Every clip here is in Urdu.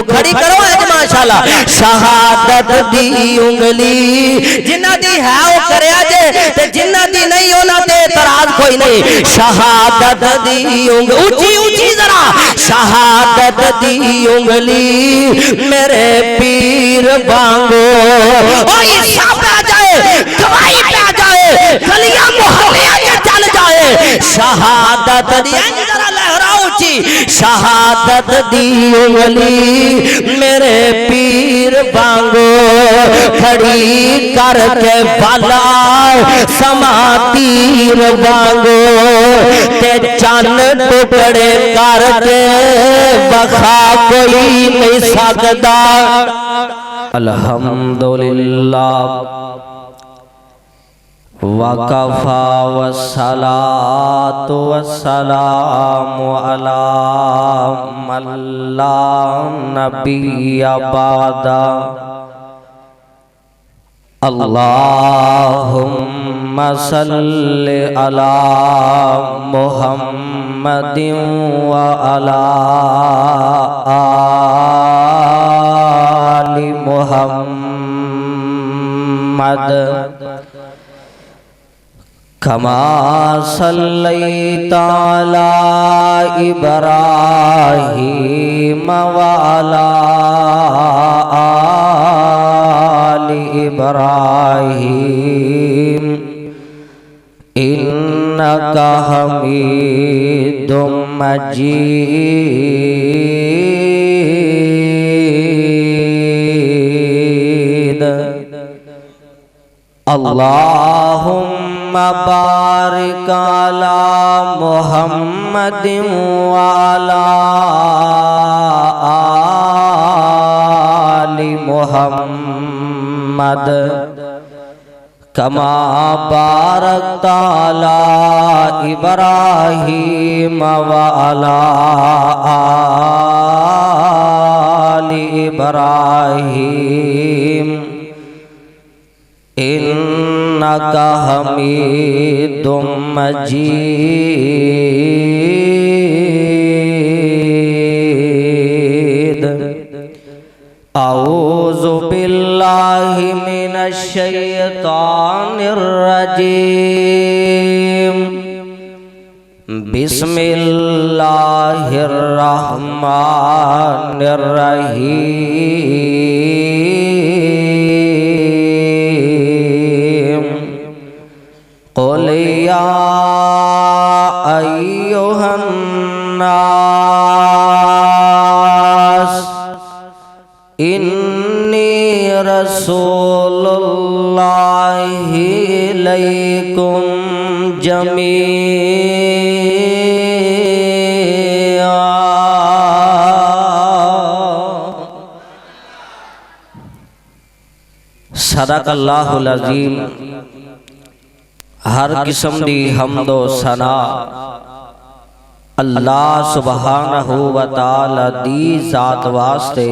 کھڑی کرو ہے جی ماشاءاللہ شہادت دی انگلی جنہ دی ہے وہ کریا جے تے جنہ دی نہیں ہونا تے اعتراض کوئی نہیں شہادت دی انگلی اونچی اونچی ذرا شہادت دی انگلی میرے پیر بانگو او عیسیٰ پہ آ جائے گواہی پہ آ جائے گلیاں محلیاں کے چل جائے شہادت دی ذرا لہراؤ اونچی شہادت دی انگلی میرے پیر بانگو کھڑی کر کے بالا سما تیر بانگو تے چند ٹکڑے کر کے بخا کوئی نہیں سکتا الحمدللہ وَقَفَا وَالصَّلَاةُ وَالسَّلَامُ عَلَى مَن لَّا نَبِيَّ بَعْدَهُ اللهم صل على محمد وعلى آل محمد كما صليت على إبراهيم وعلى آل إبراهيم إنك حميد مجيد اللهم بارك على محمد وعلى آل محمد كما باركت على إبراهيم وعلى آل إبراهيم إنك حميد مجيد أعوذ بالله من الشيطان الرجيم بسم الله الرحمن الرحيم قل يا أيها الناس إني رسول الله إليكم جميعا صدق اللہ العظیم ہر قسم دی حمد و ثنا اللہ سبحانہ و تعالی دی ذات واسطے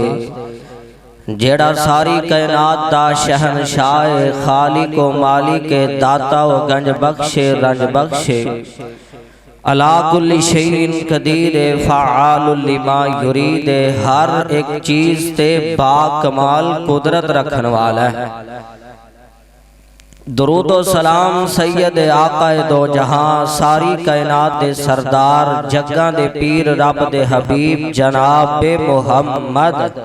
جیڑا ساری کائنات دا شہنشاہ خالق و مالک داتا و گنج بخشے رنج بخشے علا کل شیء قدیر فعال لما یرید ہر ایک چیز تے با کمال قدرت رکھن والا ہے درود و سلام سید آقا دو جہاں ساری کائنات دے سردار جگاں دے پیر رب دے حبیب جناب محمد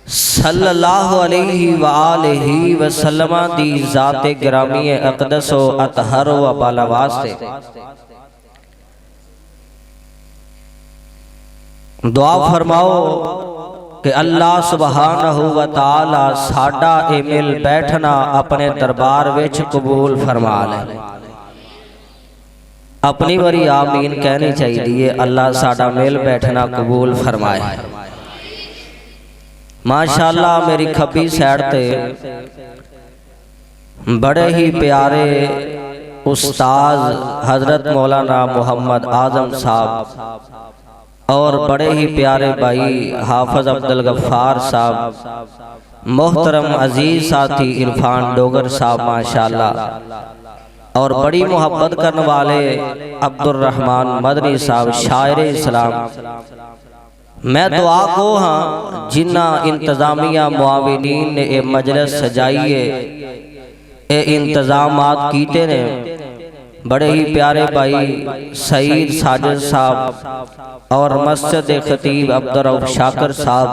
صلی اللہ علیہ وآلہ وسلم دی ذات گرامی اقدس و اطہر و بالا واسطے دعا فرماؤ کہ اللہ سبحانہ و تعالی ساڈا اے مل بیٹھنا اپنے دربار وچ قبول فرما لے اپنی بری آمین کہنی چاہیے اللہ ساڈا مل بیٹھنا قبول فرمائے ماشاءاللہ میری کھبی سیڈ تے بڑے ہی پیارے استاذ حضرت مولانا محمد اعظم صاحب اور بڑے ہی پیارے بھائی حافظ عبدالغفار صاحب محترم عزیز ساتھی عرفان ڈوگر صاحب ماشاءاللہ اور بڑی محبت کرنے والے عبدالرحمن مدنی صاحب شاعر اسلام میں دعا کو ہاں جنہ انتظامیہ معاونین نے اے مجلس سجائیے اے انتظامات کیتے نے بڑے ہی پیارے بھائی سعید ساجد صاحب اور مسجد خطیب عبدالرؤف شاکر صاحب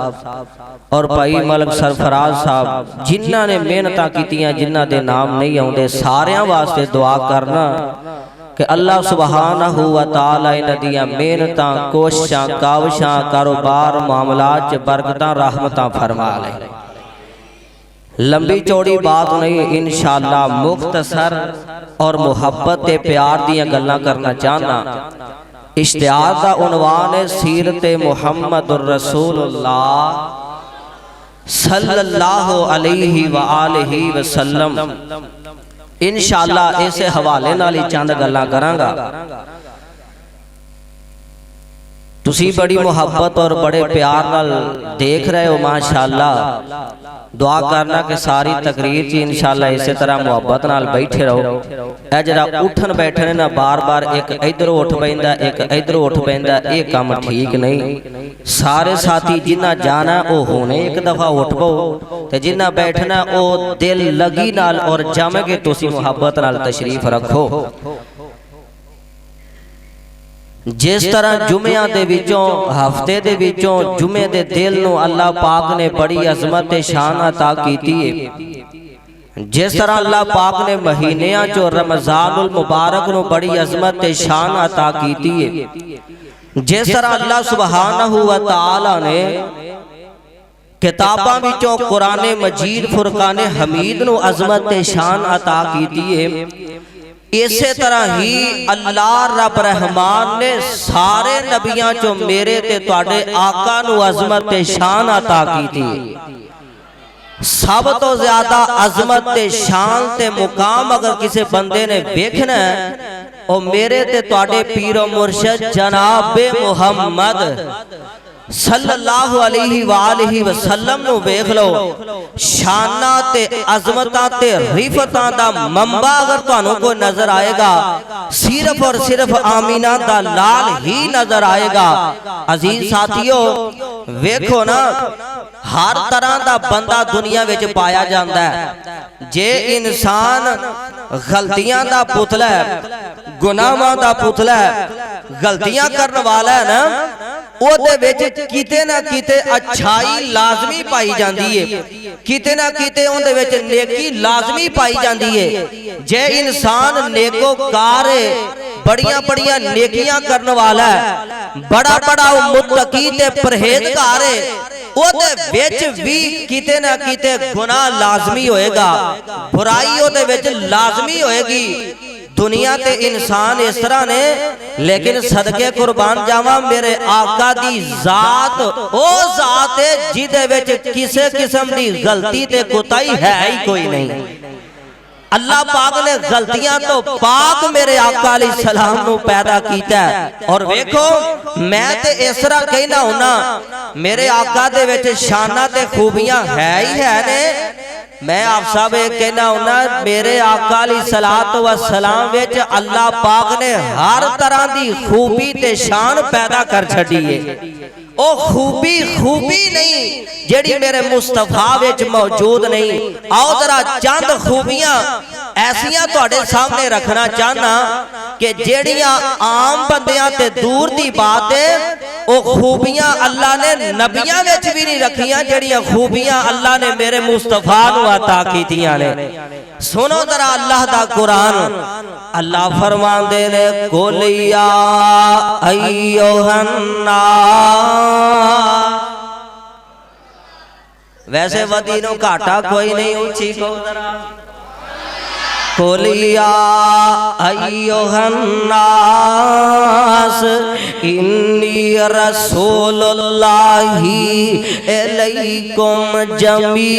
اور بھائی ملک سرفراز صاحب جنہ نے محنتاں کیتیاں جنہ دے نام نہیں آؤندے ساریاں واسطے دعا کرنا کہ اللہ سبحانہ و تعالی ندیاں محنتاں کوششاں کاوشاں کاروبار معاملات برکتاں رحمتاں فرما لے۔ لمبی چوڑی بات نہیں انشاءاللہ مختصر اور محبت پیار دیاں گلاں کرنا چاہنا۔ اشتہار دا عنوان ہے سیرت محمد الرسول اللہ صلی اللہ علیہ وآلہ وسلم۔ انشاءاللہ ایسے حوالے نالی چاند گلاں کرانگا۔ تسی بڑی محبت اور بڑے پیار نال دیکھ رہے ہو ماشاءاللہ، دعا کرنا کہ ساری تقریر چی انشاءاللہ اسی طرح محبت نال بیٹھے رہو۔ اے جڑا اٹھن بیٹھنے نا بار بار ایک ادھر اٹھ بیندہ ایک ادھر اٹھ بیندہ ایک کام ٹھیک نہیں۔ سارے ساتھی جنہ جانا او ہونے ایک دفعہ اٹھ پو تے جنہ بیٹھنا او دل لگی نال اور جامع کے تسی محبت نال تشریف رکھو۔ جس طرح جمعہ دے وچوں ہفتے دے وچوں جمعے دے دل نو اللہ پاک نے بڑی عظمت شان عطا کیتی ہے، جس طرح اللہ پاک نے مہینیاں چو رمضان المبارک نو بڑی عظمت شان عطا کیتی ہے، جس طرح اللہ سبحانہ و تعالی نے کتاباں وچوں قرآن مجید فرقان حمید نو عظمت شان عطا کیتی ہے، اسی طرح ہی اللہ رب رحمان نے سارے نبیاں چو میرے تے تواڈے آقا نو عظمت شان عطا کی تھی۔ سب تو زیادہ عظمت شان تے مقام اگر کسی بندے نے دیکھنا ہے او میرے تے تواڈے پیر و مرشد جناب محمد صلی اللہ علیہ وآلہ وسلم نو بیخ لو۔ شانہ تے عظمتہ تے رفتہ دا منبع اگر تو انہوں کو نظر آئے گا صرف اور صرف آمینہ دا لال ہی نظر آئے گا۔ عزیز ساتھیوں ویکھو نا ہر طرح دا بندہ دنیا وچ پایا جاندہ ہے، جے انسان غلطیاں دا پتلا ہے گناہاں دا پتلا ہے غلطیاں کرنے والا ہے نا او دے وچ کیتے نہ کیتے اچھائی لازمی پائی جاندی ہے، کیتے نہ کیتے ان دے وچ نیکی لازمی پائی جاندی ہے۔ جے انسان نیکو کارے بڑیاں بڑیاں نیکیاں کرنے والا ہے بڑا بڑا متقی تے پرہیزگار ہے او دے وچ بھی کیتے نہ کیتے گناہ لازمی ہوئے گا، برائی او دے وچ لازمی ہوئے گی۔ دنیا تے انسان اس طرح نے لیکن صدقے قربان جاواں میرے آقا دی ذات او ذات ہے جدے وچ کسے قسم دی غلطی تے کوتاہی ہے ہی کوئی نہیں۔ اللہ پاک نے غلطیاں تو پاک میرے آقا علیہ السلام نو پیدا کیتا ہے۔ اور ویکھو میں تے اس طرح کہنا ہونا میرے آقا دے وچ شانہ تے خوبیاں ہے ہی ہے نے، میں آپ صاحب کہنا ہونا میرے آقا علیہ السلام وچ اللہ پاک نے ہر طرح دی خوبی تے شان پیدا کر چھڑی ہے۔ او خوبی نہیں جیڑی میرے مصطفیٰ وچ موجود نہیں۔ آؤ ذرا چند خوبیاں ایسیاں تواڈے سامنے رکھنا چاہنا کہ جیڑیاں عام بندیاں تے دور دی بات ہے، او خوبیاں اللہ نے نبیاں وچ بھی نہیں رکھیاں جیڑیاں خوبیاں اللہ نے میرے مصطفیٰ نو عطا کیتیاں نے۔ سنو ذرا اللہ دا قرآن، اللہ فرمان دے نے قُلْ يَا أَيُّهَا النَّاسُ، ویسے ودینوں کاٹا کوئی نہیں اونچی کو ذرا قُلْ يَا أَيُّهَا النَّاسُ إِنِّي رَسُولُ اللَّهِ إِلَيْكُمْ جَمِيعًا۔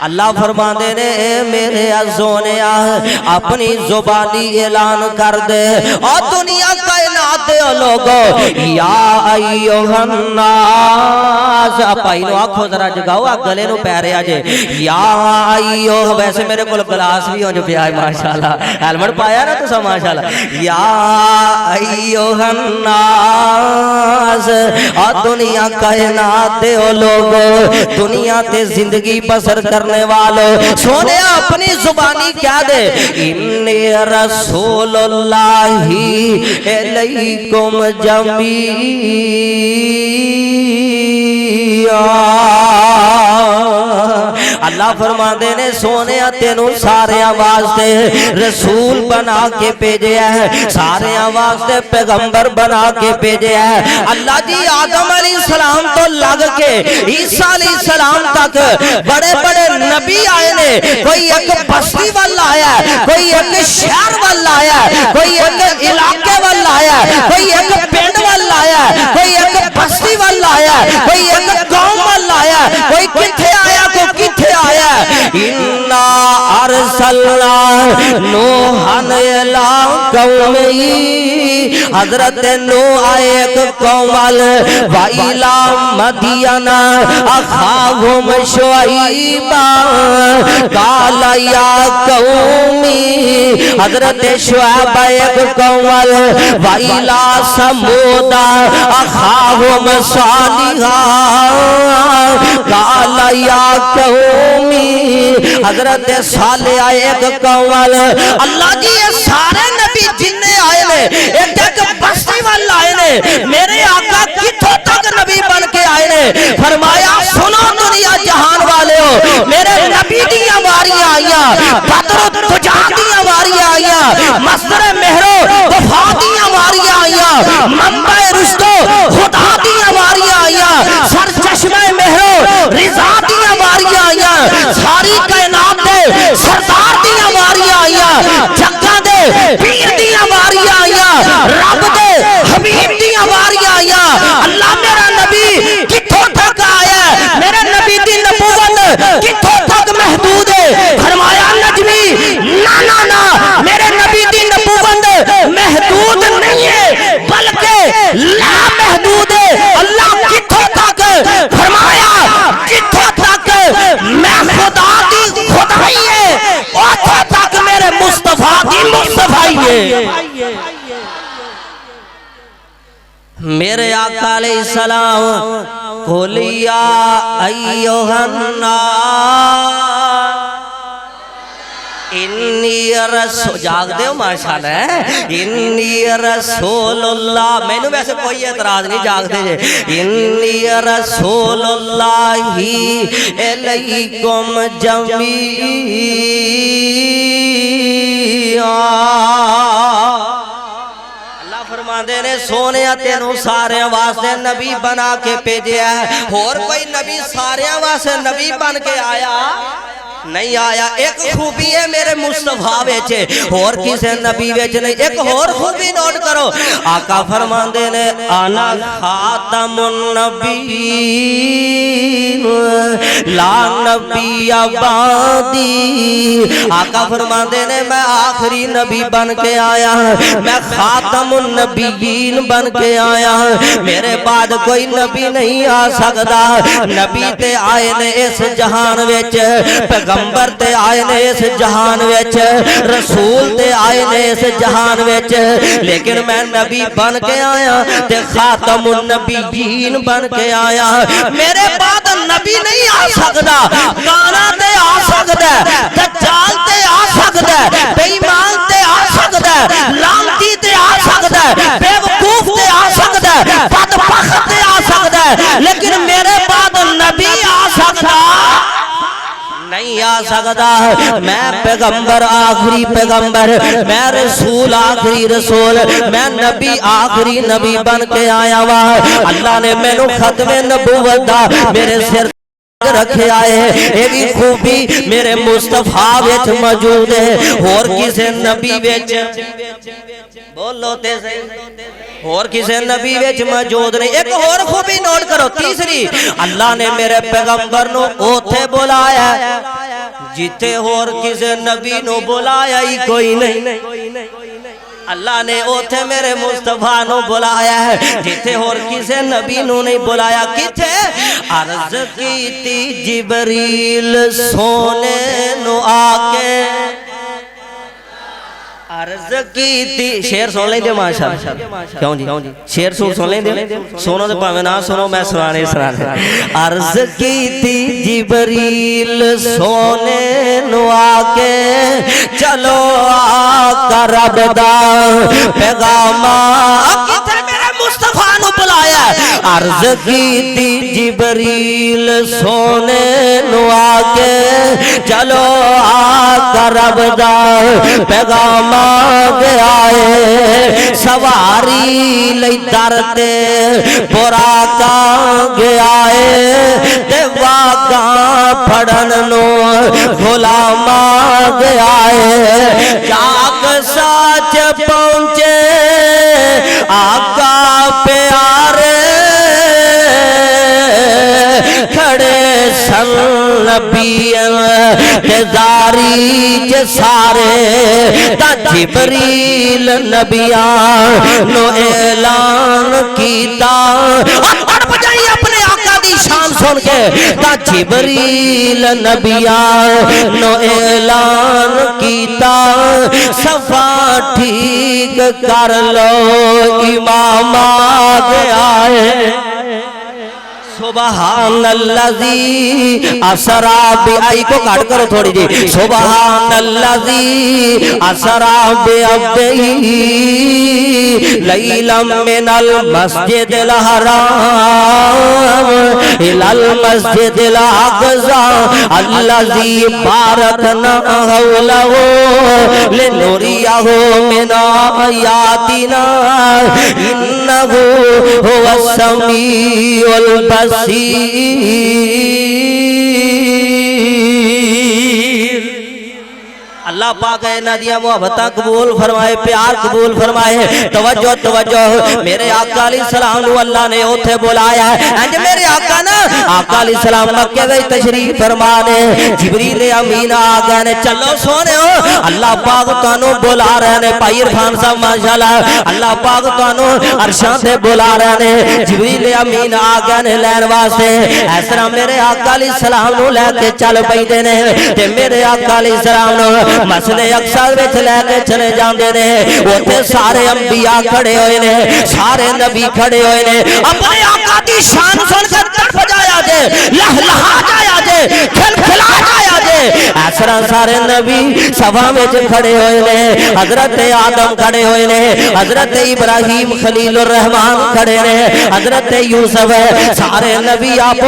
اللہ فرماندے نے اے میرے عزونیا اپنی زبانی اعلان کر دے اور دنیا کائنات دیو لوگو یا ایوہن ناس پائی نو آنکھو ذرا جگاؤ آپ گلے نو پیرے آجے یا ایوہ ویسے میرے کل گلاس بھی ہو جو پیا ہے ماشاءاللہ ہیلمٹ پایا نا تو سا ماشاءاللہ یا ایوہن ناس اور دنیا کائنات دیو لوگو دنیا تے زندگی بسر کرنے والو سونے اپنی زبانی کیا دے انی رسول اللہ علیکم جمیعا اللہ فرما دینے سونے تینوں سارے آواز دے رسول بنا کے پیجے ہے سارے آواز دے پیغمبر بنا کے پیجے ہے اللہ جی آدم علیہ السلام تو لگ کے عیسیٰ علیہ السلام تک بڑے بڑے نبی آئے نے کوئی ایک بستی والا آیا ہے کوئی ایک شہر والا آیا ہے کوئی ایک علاقے والا آیا ہے کوئی ایک پینڈ والا آیا ہے کوئی ایک بستی والا آیا ہے کوئی ایک قوم والا آیا ہے کوئی کتھے آیا کوئی کتھے آیا اِنَّا أَرْسَلْنَا نُوحًا إِلَىٰ قَوْمِهِ حضرت نوح آئے ایک قوم وَإِلَىٰ مَدْيَنَ أَخَاهُمْ شُعَيْبًا قَالَ يَا قَوْمِ حضرت شعیب ایک قوم وَإِلَىٰ ثَمُودَ أَخَاهُمْ صَالِحًا قَالَ يَا قومی حضرت صالح ایک قوم اللہ جی یہ سارے نبی جننے آئے نے ایک ایک بستی والا آئے نے میرے آقا کتھوں تک نبی بن کے آئے نے فرمایا سنو دنیا جہان والے ہو میرے نبی دیاں واریاں آئیاں بدر تجاہ دیاں واریاں آئیاں مصدر مہرو وفا دیاں واریاں آئیاں منبع رشتو خدا دیاں واریاں آئیاں سر چشمہ مہرو رضا دیاں واریاں آئیاں ساری کائنات دے سردار دیاں واریاں آئیاں جگہ دے پیر دیاں واریاں آئیاں رب دے حبیب دیاں واریاں آئیاں اللہ میرا نبی کتھوں تک آیا ہے میرے نبی دی نبوت کتھوں تک محدود ہے فرمایا نجمی نا نا نا میرے نبی دی نبوت محدود نہیں ہے بلکہ لا محدود ہے اللہ کتھوں تک فرمایا کتھوں تک میں خدا دی خدائی ہے اوتھوں تک میرے مصطفیٰ دی مصطفیٰ ہے میرے آقا علیہ السلام قُلْ يَا أَيُّهَا النَّاسُ انی رسول جاگ دے ہو ماشاءاللہ ہے انی رسول اللہ میں نے ویسے کوئی اعتراض نہیں جاگ دے جے انی رسول اللہ علیکم جمیعا فرما دینے سونے تینوں سارے واسطے نبی بنا کے پیجے ہے اور کوئی نبی سارے واسطے نبی بن کے آیا نہیں آیا ایک خوبی ہے میرے مصطفیٰ ویچے اور کسے نبی ویچے نہیں ایک اور خوبی نوٹ کرو آقا فرمان دینے انا خاتم النبیین لا نبی بعدی آقا فرمان دینے میں آخری نبی بن کے آیا میں خاتم النبیین بن کے آیا میرے بعد کوئی نبی نہیں آ سکتا نبی تے آئے نے اس جہان ویچ پیغمبر تے آئے نے اس جہان ویچ رسول تے آئے نے اس جہان ویچ لیکن میں نبی بن کے آیا تے خاتم النبیین بن کے آیا میرے بعد نبی نہیں آ سکتا کانا تے آ سکتا دجال تے آ سکتا بے ایمان تے آ سکتا لعنتی تے آ سکتا بے وقوف تے آ سکتا بدبخت تے آ سکتا لیکن میرے بعد نبی آ سکتا نہیں آ سکتا میں پیغمبر آخری پیغمبر میں رسول آخری رسول میں نبی آخری نبی بن کے آیا ہوا اللہ نے میں نو ختم نبوت دا میرے سر رکھے آئے ہیں یہ بھی خوبی میرے مصطفیٰ ویچ موجود ہے اور کسے نبی ویچ بولو تیسے اور کسے نبی ویچ موجود نہیں ایک اور خوبی نوٹ کرو تیسری اللہ نے میرے پیغمبر نو اوتھے بلایا جیتے اور کسے نبی نو بلایا ہی کوئی نہیں اللہ نے اوتھے میرے مصطفیٰ نو بلایا ہے جتھے اور کسے نبی نو نہیں بلایا. کتھے عرض کیتی جبریل سونے نو آکے عرض کیتی. شیر سن لیں دے ماشاءاللہ کیوں جی شیر سن لیں دے سنو دے پاویں نہ سنو میں سنانے. عرض کیتی جبریل سونے نو آکے چلو آقا رب دا پیغام کتے میرے مصطفیٰ نو بلایا. عرض کیتی جبریل سونے نو آکے چلو آقا رب دا پیغام گیا ہے سواری لئی درتے براقا گیا ہے تے واقعا پڑھن نو غلاما گیا ہے. جاگ ساچ پہنچے آقا پیارے کھڑے سن نبیوں تزاری سارے تا جبریل نبیان نو اعلان کیتا. اور بجائی اپنے آقا دی شان سن کے تا جبریل نبیان نو اعلان کیتا. صفا ٹھیک کر لو امام آگیا ہے. سبحان اللذی اسرا بی کو کاٹ کرو تھوڑی جی. سبحان اللذی اسرا بی عبدہی لیلا من المسجد الحرام الى المسجد الاقصى اللذی بارکنا حولہو لنوریہو من آیاتنا انہو هو السمیع البصیر. اللہ پاک ہے ندیاں محبتہ قبول فرمائے پیار قبول فرمائے. توجہ توجہ میرے آقا علیہ السلام نو اللہ نے اوتھے بلایا ہے. انج میرے آقا نا آقا علیہ السلام مکے وچ تشریف فرمانے جبریل امین آ گئے نے. چلو سونے ہو اللہ پاک تانوں بلا رہے نے. بھائی عرفان صاحب ماشاءاللہ اللہ پاک تانوں عرشاں تے بلا رہے نے. جبریل امین آ گئے نے لین واسطے. اس طرح میرے آقا علیہ السلام نو لے کے چل پیندے نے تے میرے آقا علیہ السلام نو مسجد اقصی وچ لے کے چلے جاندے نے. اوتھے سارے انبیاء کھڑے ہوئے نے سارے نبی کھڑے ہوئے نے. اپنے آقا دی شان سن کے تڑپ جایا جے لہلہا جایا جے کھل کھلا جایا جے. اس طرح سارے نبی صفا وچ کھڑے ہوئے نے. حضرت آدم کھڑے ہوئے نے حضرت ابراہیم خلیل الرحمن کھڑے نے حضرت یوسف. سارے نبی آپ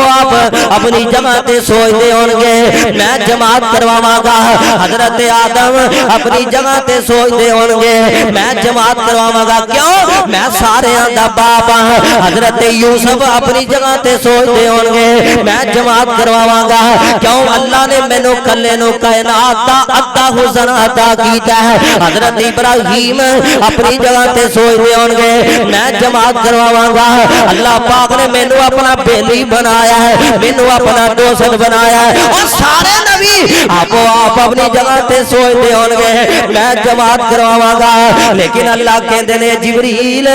اپنی جگہ تے سوچدے ہون گے میں جماعت کرواواں گا. حضرت آدم اپنی جگہ تے سوچدے ہون گے میں جماعت کرواواں گا. کیوں میں سارے دا باپ ہاں. حضرت یوسف اپنی جگہ تے سوچدے ہون گے میں جماعت کرواواں گا. کیوں اللہ نے مینوں کلے نو کائنات دا ادا حسن عطا کیتا ہے. حضرت ابراہیم اپنی جگہ تے سوچدے ہون گے میں جماعت کرواواں گا. اللہ پاک نے مینوں اپنا بیلی بنایا ہے مینوں اپنا دوست بنایا ہے. اور سارے نبی آپ اپنی جگہ تے سوچدے ہون گے میں جماعت کرواواں گا. لیکن اللہ کہندے نے جبریل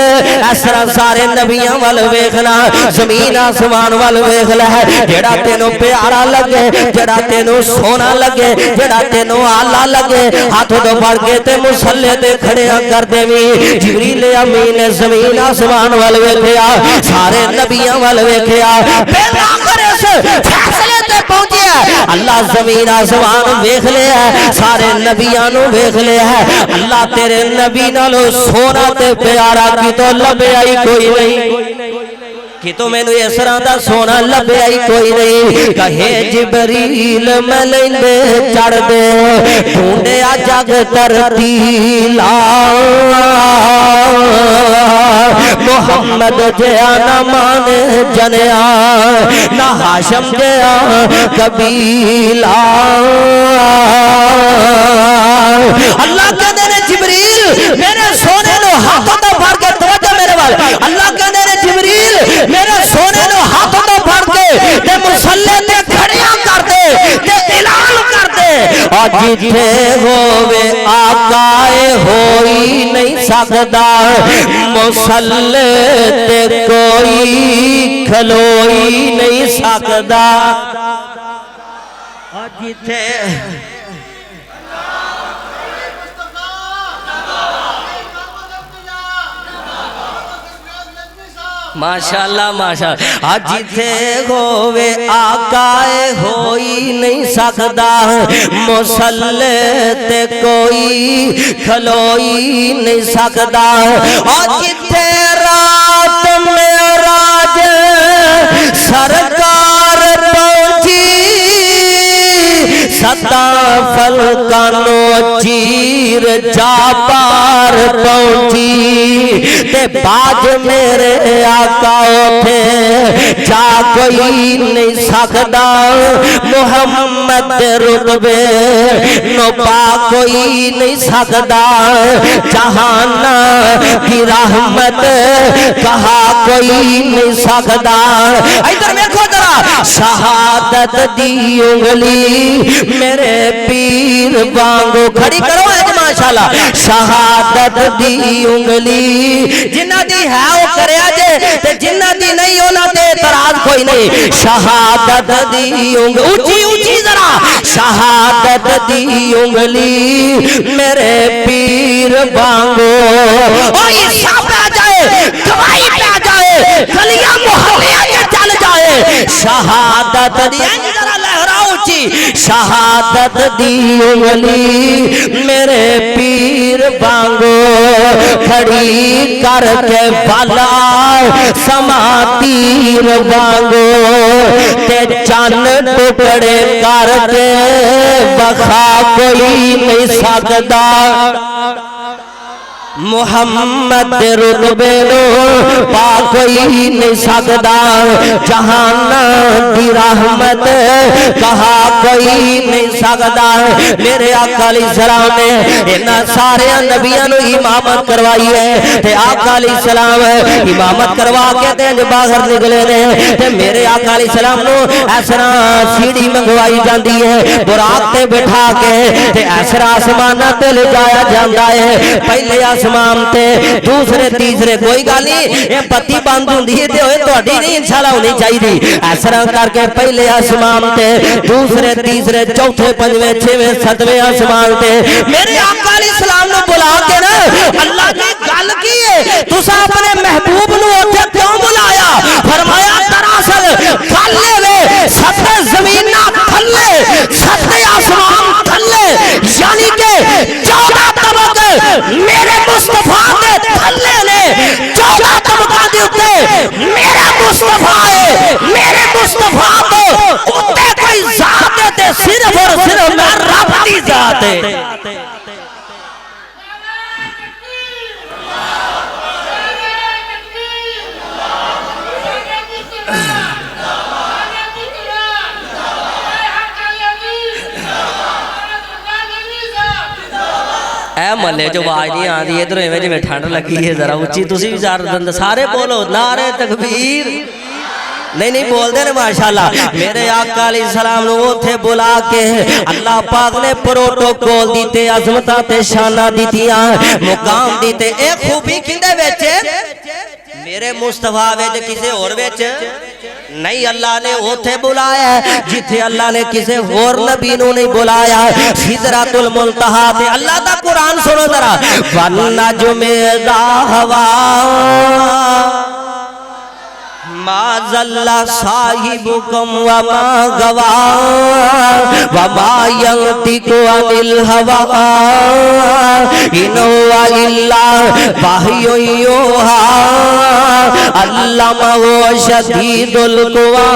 اس طرح سارے نبیاں ول ویکھنا زمین آسمان ول ویکھ لے. جڑا تینوں پیارا لگے جڑا تینوں سونا لگے جڑا تینوں آلہ لگے ہاتھ تو پھڑ کے تے مصلی تے کھڑیا کر دیویں. جبریل امین نے زمین آسمان ول ویکھیا سارے نبیاں ول ویکھیا. پہلا کرے فیصلے تے پہنچیا اللہ زمین آسمان ویکھ لیا سارے نبیاں نو ویکھ لیا. اللہ تیرے نبی نالو سونا تے پیارا کی تو لبیا ہی کوئی نہیں کہ تو میں نو اس طرح دا سونا لبیا ہی کوئی نہیں. کہے جبریل میں لیندے چڑھ دے ڈھونڈیا جگ ترتیلا محمد جیا نہ مانے جنیا نہ ہاشم جیا قبیلہ. اللہ کہنے نے جبریل میرے سونے نو ہاتھوں تو پھڑ کے توجہ میرے وال. اللہ کہنے نے جبریل میرے سونے نو ہاتھوں تو پھڑ کے تے مصلی تے کھڑیاں کر دے تے اعلان کر دے. اور جتھے ہووے آقائے ہوئی نہیں سکدا مسلے تے کوئی کھلوئی نہیں سکدا جتھے ماشاءاللہ ماشاءاللہ جتھے ہووے آقائے ہوئی نہیں سکدا مسلے تے کوئی کھلوئی نہیں سکدا جتھے رات معراج سرکار پہنچی ستا فلکانو چیر جا پار پہنچی تے باج میرے آقا اٹھے جا کوئی نہیں سکدا محمد رتبے نو پا کوئی نہیں سکدا جہانا کی رحمت کہا کوئی نہیں سکدا ادھر دیکھو ذرا شہادت دی انگلی میرے پیر وانگو کھڑی کرو ہے ماشاءاللہ شہادت دی انگلی جنہ دی ہے وہ کریا جے تے جنہ دی نہیں ہونا تے اعتراض کوئی نہیں شہادت دی انگلی اونچی اونچی ذرا شہادت دی انگلی میرے پیر وانگو اوہ سب آ جائے گواہی پہ آ جائے گلیاں محلیاں کے چل جائے شہادت دی ذرا لہراؤ اونچی شہادت دی انگلی میرے پیر وانگو کھڑی کر کے بالا سما تیر وانگو تے چن ٹکڑے کر کے بخا کوئی نہیں سکدا محمد رتبے نو پا کوئی نہیں سکدا جہانا دی رحمت کہا کوئی نہیں سکدا میرے آقا علیہ السلام نے انہاں سارے نبیوں نو امامت کروائی ہے تے آقا علیہ السلام امامت کروا کے تے باہر نکلے نے تے میرے آقا علیہ السلام نو ایسرا سیڑھی منگوائی جاندی ہے براق تے بٹھا کے تے ایسرا آسمانہ تے لے جایا جاندا ہے پہلے آسمان تے دوسرے تیسرے کوئی گل نہیں یہ پتی بند ہوندی ہے تے ہوئے تہاڈی نہیں انشاءاللہ ہونی چاہیے ایسرا کر کے پہلے آسمان تے دوسرے تیسرے چوتھے پنجویں چھویں ستویں آسمان تے میرے آقا علیہ السلام نے بلا کے نا اللہ نے گل کی ہے تساں اپنے محبوب نو اوتھے کیوں بلایا فرمایا دراصل گل وے ستے زمین نہ تھلے ستے آسمان تھلے یعنی کہ 14 طبقے میرے مصطفیٰ دے تھلے نے 14 طبقہ دے اتے میرا مصطفیٰ ہے میرے مصطفیٰ تو اتے کوئی ذات ہے صرف اور صرف میں رب دی ذات ہے اے ملے جو آواز نہیں آتی ادھر ایویں جویں ٹھنڈ لگی ہے ذرا اونچی تسی بھی سارے بولو نعرہ تکبیر نہیں بول دے ماشاءاللہ میرے آقا علیہ السلام نو اوتھے بلا کے اللہ پاک نے پروٹوکول دیتے عظمتاں تے شاناں دتیاں مقام دیتے اے خوبی کیندے وچ میرے مصطفیٰ وچ کسے اور وچ نہیں اللہ نے اوتھے بلایا ہے جتھے اللہ نے کسے اور نبی نو نہیں بلایا ہے سدرۃ المنتہا تے اللہ دا قرآن سنو ذرا والنجم اذا ہوا ما ذل صاحبكم وما غوا وما ينطق عن الهوى إن هو إلا وحي يوحى علمه شديد القوى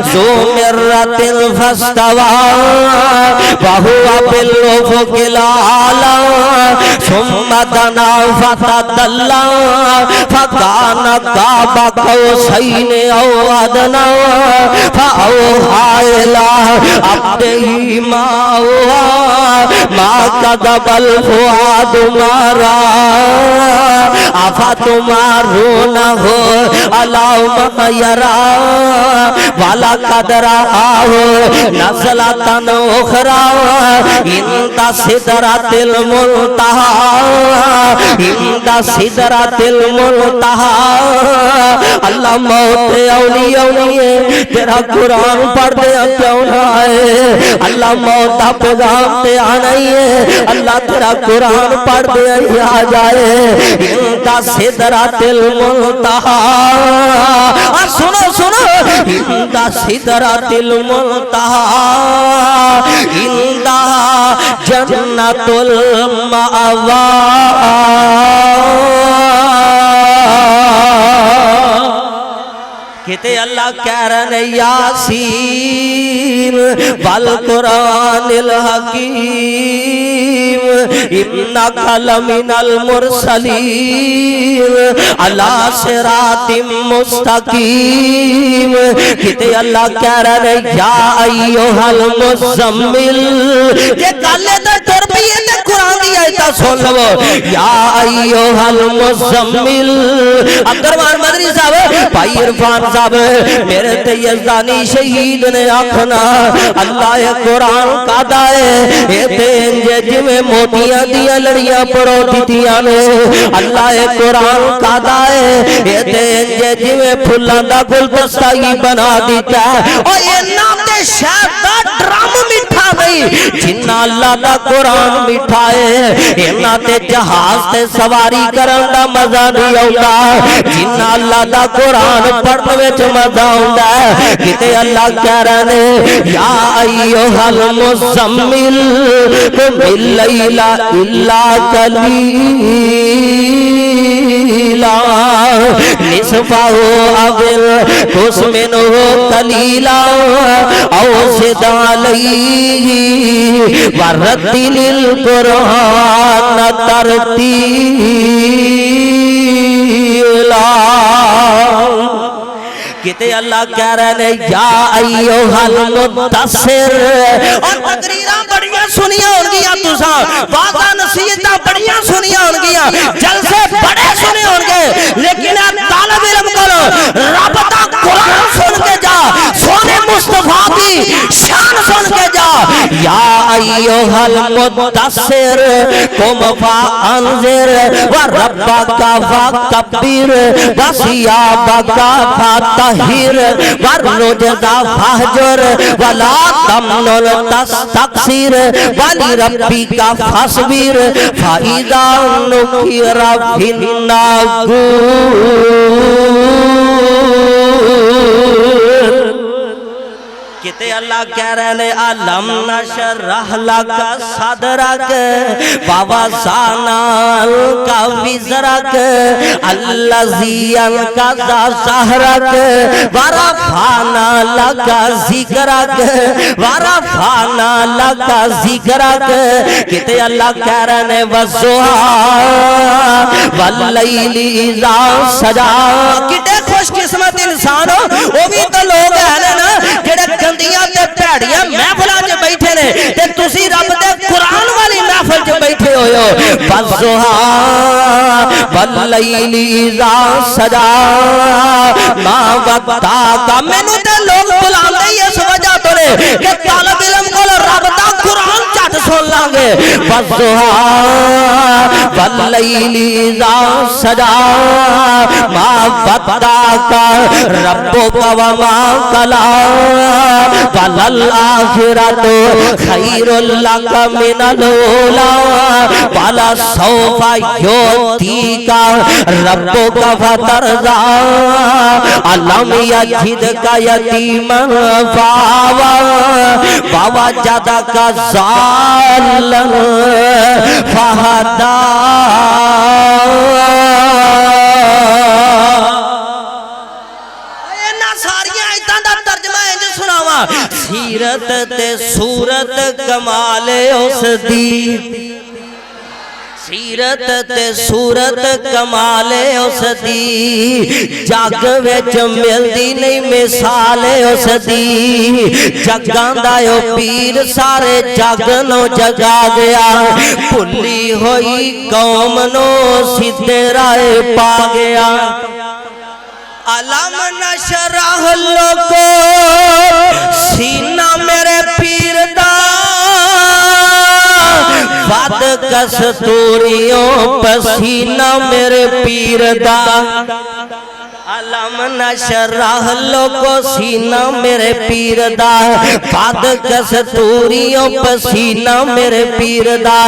ذو مرة فاستوى وهو بالأفق الأعلى ثم دنا فتدلى فكان قاب قوسين أو أدنى فأوحى إلى عبده ما أوحى ما کذب الفؤاد ما رأى افتمارونہ علی ما یرى ولقد رآہ نزلۃ اخری عند سدرۃ المنتہی عند سدرۃ المنتہی اللہ موت اولیاء تیرا قرآن پڑھ دے کیوں نہ آئے اللہ موت پیغام تے آنا ہی ہے اللہ تیرا قرآن پڑھ دے آ جائے عند سدرۃ المنتہی سنو سنو عند سدرۃ المنتہی عند جنت المأوی کہتے اللہ کہہ رہے ہیں یاسین والقرآن الحکیم انک لمن المرسلین علی صراط مستقیم کہتے اللہ کہہ رہے ہیں یا ایھا المزمل یہ گل تے تربیت قرآن دی آیت سن لو یا ایھا المزمل عبدالرحمان مدنی صاحب بھائی عرفان میرے تے یزدانی شہید نے آکھنا اللہ قرآن کا دائے اے تینجے جمیں موتیاں دیا لڑیاں پڑھو دیتیاں نے اللہ قرآن کا دائے اے تینجے جمیں پھلاں دا گل دستائی بنا دیتا ہے اور یہ نام دے شاید دا ڈرام مٹھا نہیں جنہ اللہ دا قرآن مٹھا ہے اینا تے جہاز تے سواری کرن دا مزہ نہیں ہوتا جنہ اللہ دا قرآن پڑھنے وچ مزہ ہوتا ہے کتے اللہ کہہ رہے ہیں یا ایھا المزمل قم اللیل الا قلیلا نصفہ او انقص منہ قلیلا او زد علیہ ورتل القرآن ترتیلا کہتے اللہ کہہ رہے ہیں یا ایھا المدثر اور تقریرہ بڑیاں سنیاں ہونگیاں تساں وعدہ نصیحتاں بڑیاں سنیاں ہونگیاں جلسے بڑے سنے ہونگے لیکن طالب علم کرو رب دا قرآن سن کے جا سونے مصطفیٰ کی شان سن کے جا یا ایھا المدثر قم فانذر وربک فکبر وثیابک فطہر والرجز فاہجر ولا تمنن تستکثر ولربک فاصبر فاذا نقر فی الناقور کہتے اللہ کہہ رہے ہیں علم نشرح لک صدرک ووضعنا عنک وزرک الذی انقض ظہرک ورفعنا لک ذکرک ورفعنا لک ذکرک کہتے اللہ کہہ رہے ہیں والضحیٰ واللیل اذا سجا کتے خوش قسمت انسان ہو وہ بھی تو لوگ ہیں نا جڑے گندیاں تے پیڑیاں محفلاں وچ بیٹھے نے تے تسی رب دے قرآن والی محفل وچ بیٹھے ہوئے ہو والضحیٰ واللیل اذا سجا ما ودعک مینوں تے لوگ بلاندے ہی اس وجہ تو نے کہ طالب علم کول رب دا قرآن جٹ سن لیں گے والضحیٰ واللیل اذا سجا ما ودعک ربک وما قلی وللآخرۃ خیر لک من الاولی ولسوف یؤتیک ربک فترضی الم یجدک یتیما فآوی ووجدک ضالا فہدی سیرت تے صورت کمال اس دی سیرت تے صورت کمال اس دی جگ وچ ملدی نہیں مثال اس دی جگاں دا او پیر سارے جگ نو جگا گیا بھلی ہوئی قوم نو سیدھے راہ پا گیا علم نشرح لوگو سینہ میرے پیر دا ود کستوریوں پسینہ میرے پیر دا علم نشرح لوگو سینہ میرے پیر دا ود کستوریوں پسینہ میرے پیر دا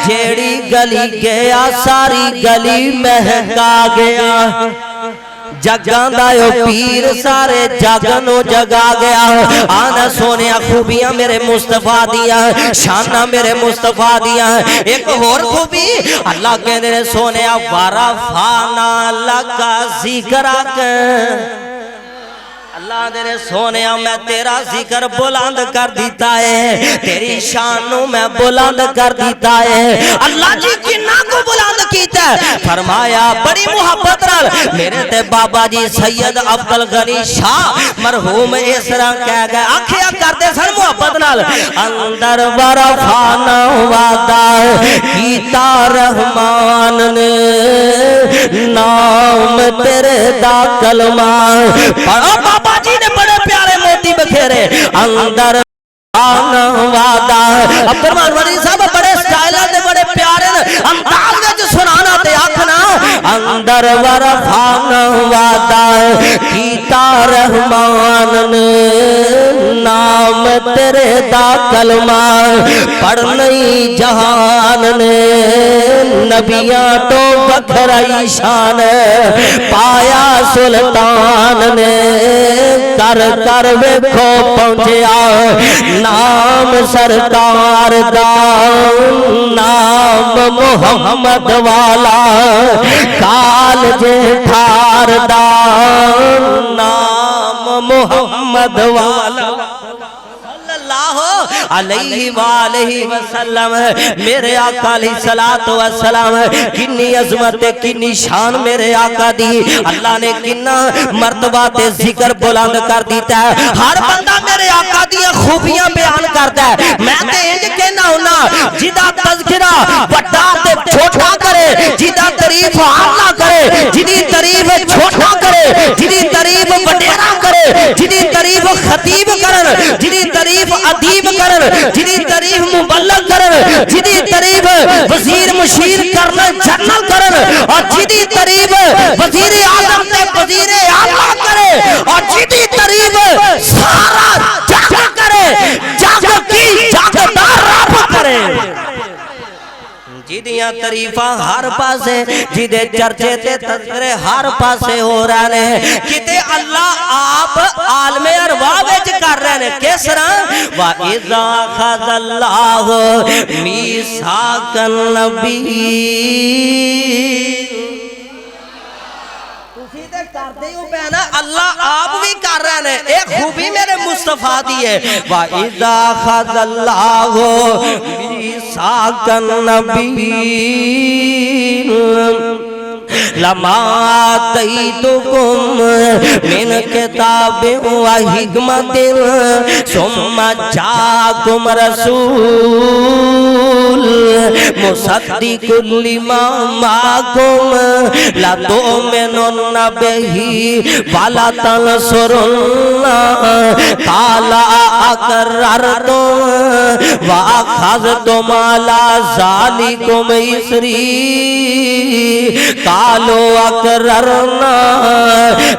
جیڑی گلی گیا ساری گلی مہکا گیا جگاں دا او پیر سارے جگاں نو جگا گیا آنا سونے خوبیاں میرے مصطفیٰ دیا شانہ میرے مصطفیٰ دیا ایک اور خوبی اللہ کہنے نے سونے ورفعنا لک ذکرک اللہ دے سونے میں تیرا ذکر بلند کر دیتا ہے تیری شانوں میں بلند کر دیتا ہے اللہ جی کنہ کو بلند کیتا ہے فرمایا بڑی محبت رل میرے تے بابا جی سید عبدالغنی شاہ مرحوم اس طرح کہہ گئے آنکھیں کر دے سن محبت رل اندر ورفعنا وعدہ کیتا رحمان نے نام تیرے دا کلمہ پڑھو بابا جی نے بڑے پیارے موتی بکھیرے اندر آنا وعدہ عبدالرحمن ولی صاحب بڑے سٹائلہ دے بڑے پیارے انداز میں جو سنانا تے آکھنا اندر ورفعنا وعدہ کیتا رحمان نے نام تیرے دا کلمہ پڑھنی جہان نے نبیاں تو بکھرائی شان پایا سلطان نے کر کر ویکھو پہنچیا نام سرکار دا نام محمد والا کال جے ٹھار دا نام محمد والا علیہ وآلہ وسلم میرے آقا علیہ السلام کنی عظمت کنی شان میرے آقا دی اللہ نے کنہ مرتبہ تے ذکر بلند کر دیتا ہے ہر بندہ میرے آقا دی خوبیاں بیان کرتا ہے میں تے انج کہنا ہونا جدا تذکرہ بڑا تے چھوٹا کرے جدا تعریف اللہ کرے جدی تعریف چھوٹا کرے جدی تعریف وڈیرا کرے جدی تعریف خطیب کرن جدی تعریف ادیب کرن جدی تعریف مبلغ کرن جدی تعریف وزیر مشیر کرن جنرل کرن اور جدی تعریف وزیر اعظم تے وزیر اعلیٰ کرے اور جدی تعریف سارا جگ کرے جگ کی جاگدار رب کرے جدیاں تعریفاں ہر پاسے جدے چرچے تے تذکرے ہر پاسے ہو رہے ہیں کتے اللہ آپ عالم ارواح وچ کر رہے ہیں کس طرح وَإِذَا أَخَذَ اللَّهُ مِيثَاقَ النَّبِيِّينَ کردے ہو پہنا اللہ آپ بھی کر رہے ہیں ایک خوبی میرے مصطفیٰ دی ہے وَإِذَا خَذَ اللَّهُ مِيثَاقَ النَّبِيِّينَ لما آتيتكم من كتاب وحكمة ثم جاءكم رسول مصدق لما معكم لتؤمنن به ولا تنصرنه قال أقررتم وأخذتم على ذلكم إصري قالوا أقررنا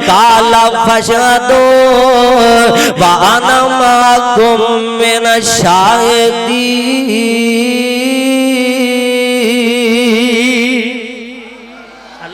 قال فاشهدوا وأنا معكم من الشاهدين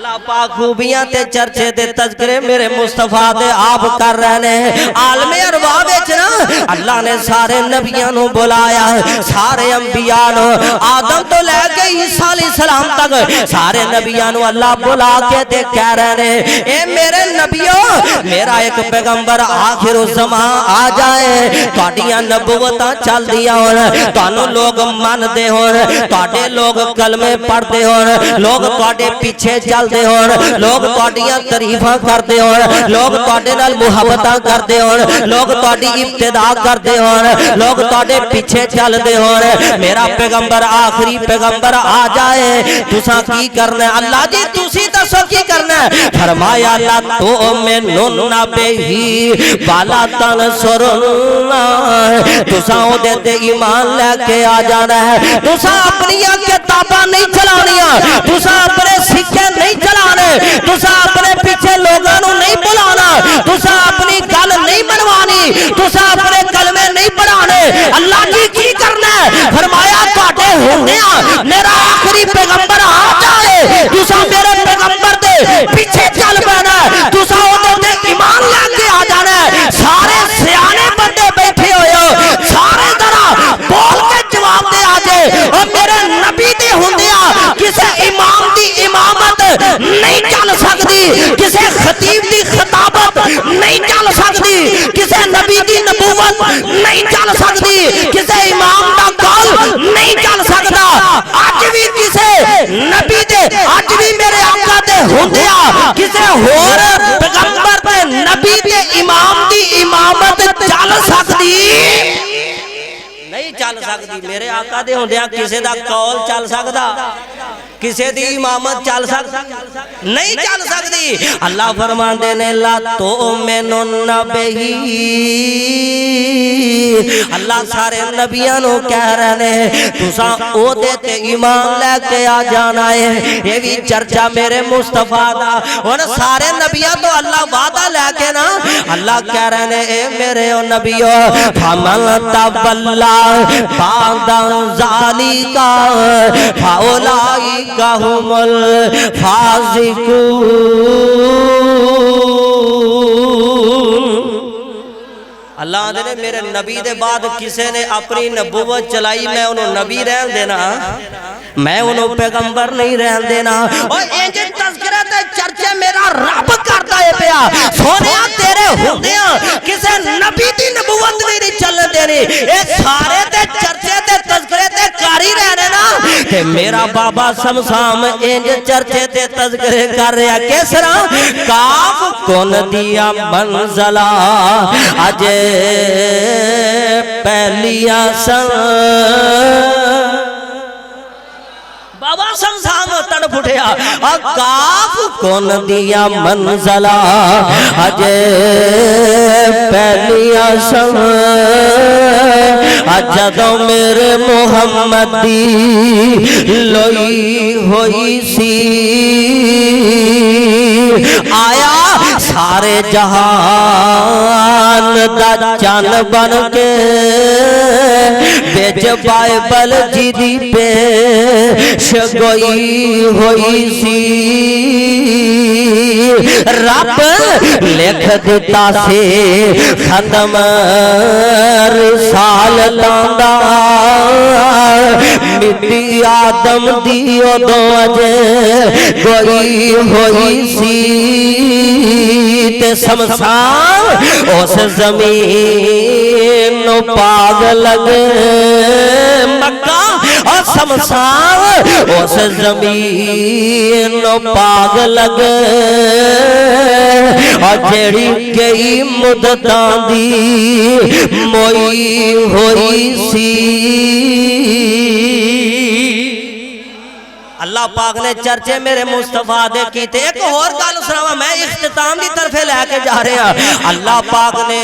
اللہ پاک خوبیاں تے چرچے تے تذکرے میرے مصطفیٰ دے آپ کر رہے ہیں عالم ارواح وچ نا اللہ نے سارے نبیوں نو بلایا سارے انبیاء نو آدم تو لے کے عیسیٰ علیہ السلام تک سارے نبیوں نو اللہ بلا کے تے کہہ رہے ہیں اے میرے نبیوں میرا ایک پیغمبر آخر الزمان آ جائے تو تواڈیاں نبوتاں چلدیاں ہون تانوں لوگ مندے ہون تواڈے لوگ کلمے پڑھدے ہون لوگ تواڈے پیچھے چلدے ہون لوگ تواڈیاں تعریفاں کردے ہون لوگ تواڈے نال محبتاں کردے ہون لوگ تواڈی ابتدا کردے ہون لوگ تواڈے پیچھے چلدے ہون میرا پیغمبر آخری پیغمبر آ جائے تساں کی کرنا ہے اللہ جی تسی دسو کی کرنا ہے فرمایا لا تؤمنون بہی والا تنصرون تساں او دے تے ایمان لے کے آ جانا ہے تساں اپنی کتاباں نہیں چلانیاں تساں اپنے سکے نہیں چلانے تساں اپنے پیچھے لوگاں نو نہیں بلانا تساں اپنی گل نہیں بنوانی تساں اپنے کلمے نہیں پڑھانے اللہ جی کی کرنا ہے فرمایا تواڈے ہوندیاں میرا آخری پیغمبر آ جائے تساں میرے پیغمبر دے پیچھے چل پینا تساں اودے تے ایمان لے کے آ جانا ہے سارے سیانے بندے بیٹھے ہوئے ہو سارے ذرا بول کے جواب دے آ جائے اور میرے نبی دے ہوندیاں کسے امام دی امامت نہیں چل سکتی کسے خطیب دی خطابت نہیں چل سکتی کسے نبی دی نبوت نہیں چل سکتی کسے امام دا قول نہیں چل سکتا اج بھی کسے نبی دے اج بھی میرے آقا دے ہوندیاں کسے ہور پیغمبر تے نبی دے امام دی امامت چل سکتی نہیں چل سکتی میرے آقا دے ہوندیاں کسے دا قول چل سکدا کسے دی امامت چل سکتی نہیں چل سکتی اللہ فرماندے نے لا تؤمنون بہی اللہ سارے نبیاں نو کہہ رہے ہیں تساں او دے تے ایمان لے کے آ جانا ہے یہ بھی چرچا میرے مصطفیٰ دا اور سارے نبیاں تو اللہ وعدہ لے کے نا اللہ کہہ رہے ہیں اے میرے او نبیو فمن تولّا بعد ذالک فاولئک هم الفاسقون اللہ نے میرے نبی دے بعد کسے نے اپنی نبوت چلائی میں انہوں نبی رہن دینا میں انہوں پیغمبر نہیں رہن دینا اور انجھے تذکرہ تے چرچے میرا رب کرتا ہے پیا سونیا تیرے ہوندیاں کسے نبی دی نبوت نہیں چلن دینی اے سارے تے چرچے تے تذکرے تے کاری رہنے نا کہ میرا بابا سمسام انج چرچے تے تذکرے کر رہا کس طرح کاف کون دیا منزلہ اجے پہلیا سن بابا سمسام تڑ پھٹیا کاف کون دیا منزلہ اجے پہلیا سن جدوں میرے محمد دی لوئی ہوئی سی آیا سارے جہان دا چان بن کے بیج بائبل جی دی پیش گوئی ہوئی سی رب لکھ دیتا سے ختم رسالتاں دا مٹی آدم دی ادوں اجے گوئی ہوئی سی تے سمسام اس زمین نو پاگ لگے مکہ اور سمسام اس زمین نو پاگ لگے اور جیڑی کئی مدتاں دی موئی ہوئی سی اللہ پاک نے چرچے میرے مصطفیٰ دے کیتے ایک اور گل سناواں میں اختتام دی طرف لے کے جا رہے ہیں اللہ پاک نے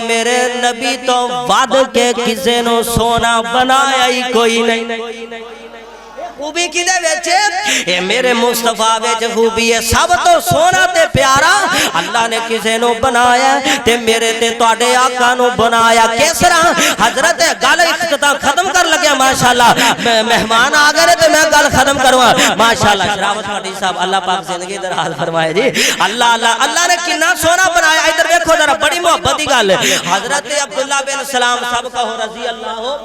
میرے نبی تو ود کے کسے نو سونا بنایا ہی کوئی نہیں خوبی کی دے ویچے اے میرے مصطفیٰ ویچ خوبی ہے سب تو سونا تے پیارا اللہ نے کسے نو بنایا تے میرے تے توڑے آقا نو بنایا کس طرح حضرت گل اختتام ختم کر لگیا ماشاءاللہ مہمان آگئے تے میں گل ختم کروا ماشاءاللہ شراوت فاٹی صاحب اللہ پاک زندگی درحال فرمائے جی اللہ نے کنا سونا بنایا ادھر دیکھو ذرا بڑی محبت دی گل حضرت عبداللہ بن سلام سب کا ہو رضی اللہ ہو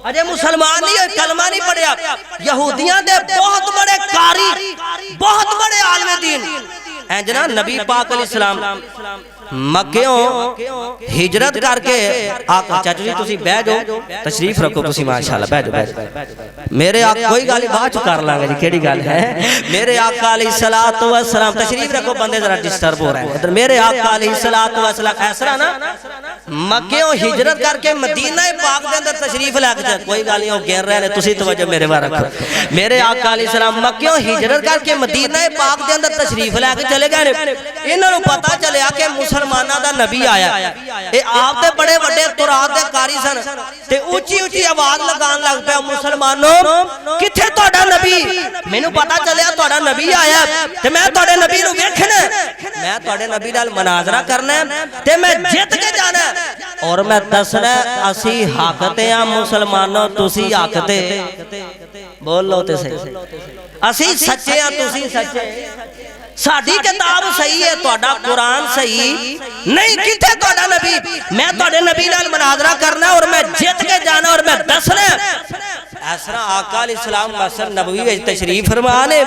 اجے مسلمان نہیں ہوئے کلمہ نہیں پڑھیا یہودیاں دے بہت بڑے قاری بہت بڑے عالم دین انجنا نبی پاک علیہ السلام مکیوں ہجرت کر کے آقا چاچو جی تسی بیٹھ جاؤ تشریف رکھو تسی ماشاءاللہ بیٹھ جاؤ میرے آقا کوئی گالی بعد چ کر لاں گے جی کیڑی گل ہے میرے آقا علیہ الصلوۃ والسلام تشریف رکھو بندے ذرا ڈسٹرب ہو رہے ہیں ادھر میرے آقا علیہ الصلوۃ والسلام ایسا نا مکیوں ہجرت کر کے مدینہ پاک دے اندر تشریف لے کے کوئی گالی ہو گر رہے نے تسی توجہ میرے وال رکھو میرے آقا علیہ السلام مکیوں ہجرت کر کے مدینہ پاک دے اندر تشریف لے کے چلے گئے انہاں نوں پتہ چلیا کہ مسلماناں دا نبی آیا اے آپ دے بڑے بڑے قرآن دے قاری سن تے اونچی اونچی آواز لگان لگ پیا مسلمانوں کتھے تہاڈا نبی مینوں پتہ چلیا تہاڈا نبی آیا تے میں تہاڈے نبی نوں ویکھنا میں تہاڈے نبی نال مناظرہ کرنا تے میں جیت کے جانا اور میں دسنا اسی حق تے ہاں مسلمانوں تسی حق تے بولو تے صحیح اسی سچے ہاں تسی سچے ساڈی کتاب صحیح ہے تہاڈا قرآن صحیح نہیں کتھے تہاڈا نبی میں تہاڈے نبی نال مناظرہ کرنا اور میں جیت کے جانا اور میں دسنا ایسا آقا علیہ السلام مسجد نبوی وچ تشریف فرما نے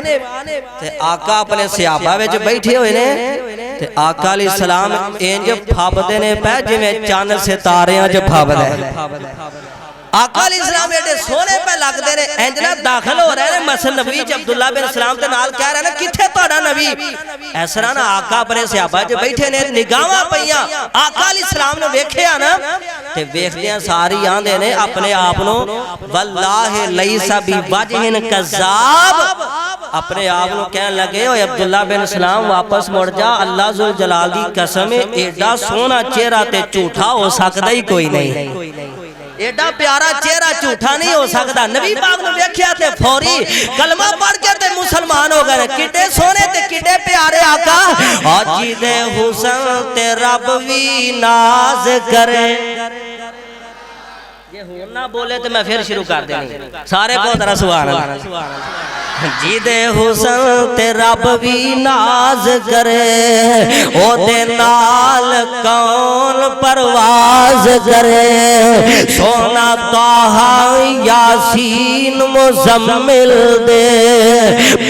تے آقا اپنے صحابہ وچ بیٹھے ہوئے نے تے آقا علیہ السلام انج پھابدے نے پے جویں چاند ستاریاں وچ پھابدا ہے آقا علیہ السلام ایڈے سونے پہ لگ دے نے انجنا داخل ہو رہے ہیں مسجد نبوی چ عبداللہ بن سلام تے نال کہہ رہے ہیں کتھے تہاڈا نبی ایسا نا آقا اپنے صحابہ جو بیٹھے نے نگاہاں پیاں آقا علیہ السلام نے ویکھیا نا تے ویکھدیاں ساری آندے نے اپنے آپ نو واللہ لیس بوجہ کذاب اپنے آپ نو کہن لگے اوے عبداللہ بن سلام واپس مڑ جا اللہ ذوالجلال دی قسم ایڈا سونا چہرہ تے جھوٹا ہو سکدا ہی کوئی نہیں ایڈا پیارا چہرہ جھوٹا نہیں ہو سکتا نبی پاک نے ویکھیا تے فوری کلمہ پڑھ کے تے مسلمان ہو گئے کڈے سونے تے کڈے پیارے آقا آجی دے حسن تے رب وی ناز کرے یہ ہون نہ بولے تے میں پھر شروع کر دینی سارے کو ذرا سبحان اللہ جی دے حسن تے رب بھی ناز کرے او دے نال کون پرواز کرے سونا طٰہٰ یاسین مزمل دے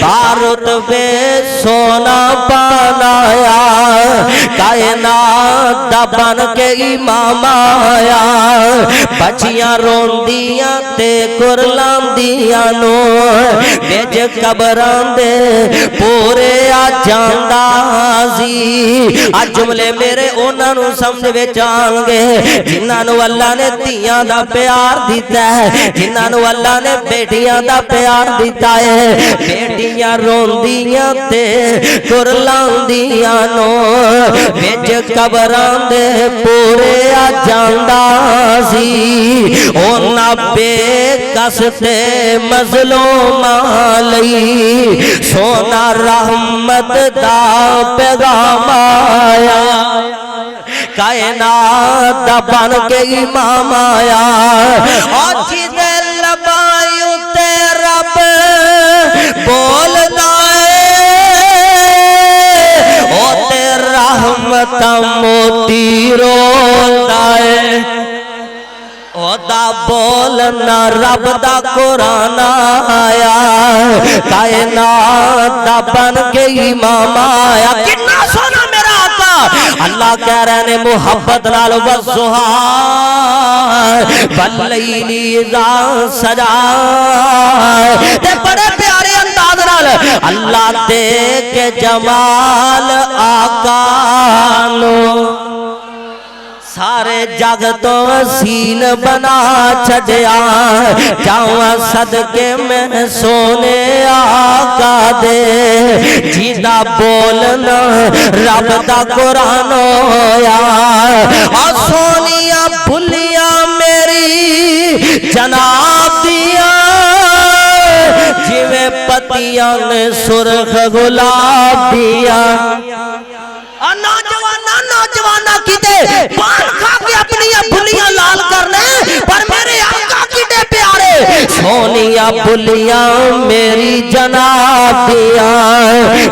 بارت بے سونا بنایا کائنات دا بن کے امام آیا بچیاں روندیاں تے کرلاندیاں نو بیج قبران دے پورے آ جاندہ زی آج جملے میرے اونا نو سمجھ وے جان گے جنہاں نو اللہ نے دیاں دا پیار دیتا ہے جنہاں نو اللہ نے بیٹیاں دا پیار دیتا ہے بیٹیاں روندیاں تے کرلاندیاں نو بیج قبران دے پورے آ جاندہ زی اونا بے کستے مظلوم لئی سونا رحمت دا پیغام آیا کائنات دا بن کے امام آیا اور جدے لبائیوں تے رب بولدا ہے او تے رحمت موتی رولدا ہے او دا بولنا رب دا قرآن آیا کائنات دا بن کے امام آیا کتنا سونا میرا آقا اللہ کہہ رہے نے محبت نال والضحیٰ واللیل اذا سجا تے بڑے پیارے انداز نال اللہ دے کے جمال آقا نو سارے جگ تو سین بنا چھڑیا جاؤں صدقے میں سونے آقا دے جیدہ بولنا رب دا قرآن ہویا اور سونیاں بھلیاں میری جناب دیا جویں پتیاں نے سرخ گلاب دیا نوجوانہ کیتے پان کھا کے اپنی بھلیاں لال کرنے پر میرے آقا کیتے پیارے سونیاں بھلیاں میری جناب دیا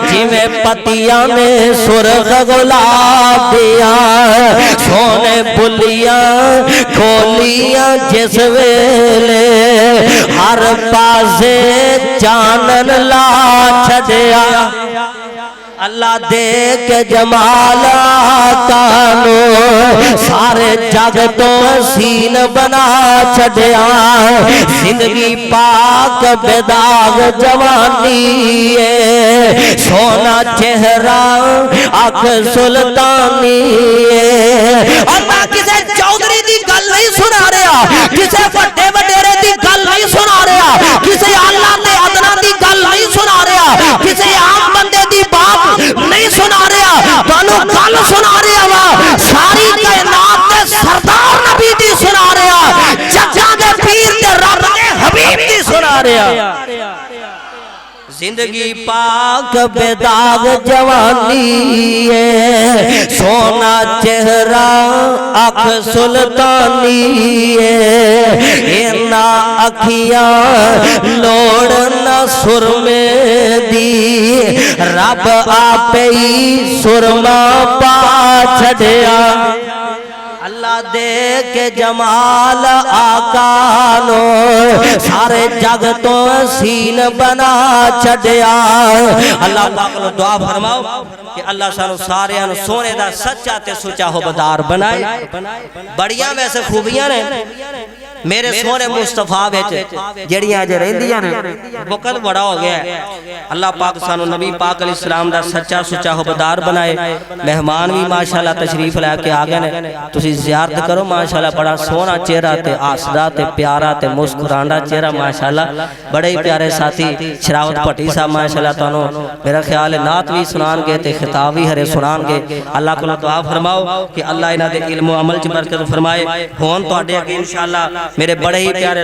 جویں پتیاں نے سرخ گلاب دیا سونے بھلیاں کھولیاں جس ویلے ہر پاسے چانن لا چھڑیا اللہ دے کے جمال آقا سارے جگ تو حسین بنا چھڑیا زندگی پاک بیداغ جوانی ہے سونا چہرہ آنکھ سلطانی ہے اور میں کسے چودھری دی گل نہیں سنا رہا کسے وڈے وڈیرے دی گل نہیں سنا رہا کسے اللہ تے ادنا دی گل نہیں سنا رہا کسے عام بندے دی بات نہیں سنا رہا تانوں گل سنا رہا وا ساری کائنات دے سردار نبی دی سنا رہا ججاں دے پیر تے رب دے حبیب دی سنا رہا زندگی پاک بیداغ جوانی ہے سونا چہرہ آنکھ سلطانی ہے اینا اکھیاں لوڑنا سرمے دی رب آپے ہی سرما پا چھڑیا اللہ دے کے جمال آقا نو سارے جگ تو حسین بنا چھڑیا اللہ پاک نو دعا فرماؤ کہ اللہ سانو سارے انو سونے دا سچا تے سچا ہو بدار بنائے بڑیاں ویسے خوبیاں نے میرے سونے مصطفیٰ بیچے جڑیاں جے رہندیاں نے وقت بڑا ہو گیا ہے اللہ پاک سانو نبی پاک علیہ السلام دا سچا سچا ہو بدار بنائے مہمان بھی ماشاءاللہ تشریف لے کے آگے نے تسی زیارت کرو ماشاءاللہ بڑا سونا چہرہ تے آسدہ تے پیارا تے مسکرانڈا چہرہ ماشاءاللہ بڑے پیارے ساتھی شراوت پٹی صاحب ماشاءاللہ تانو میرا خیال ہے نعت بھی سنان گے تے خطاب بھی ہرے سنان گے اللہ کو دعا فرماؤ کہ اللہ انہاں دے علم و عمل چ برکت فرمائے ہون تو اڈے کہ انشاءاللہ میرے بڑے ہی پیارے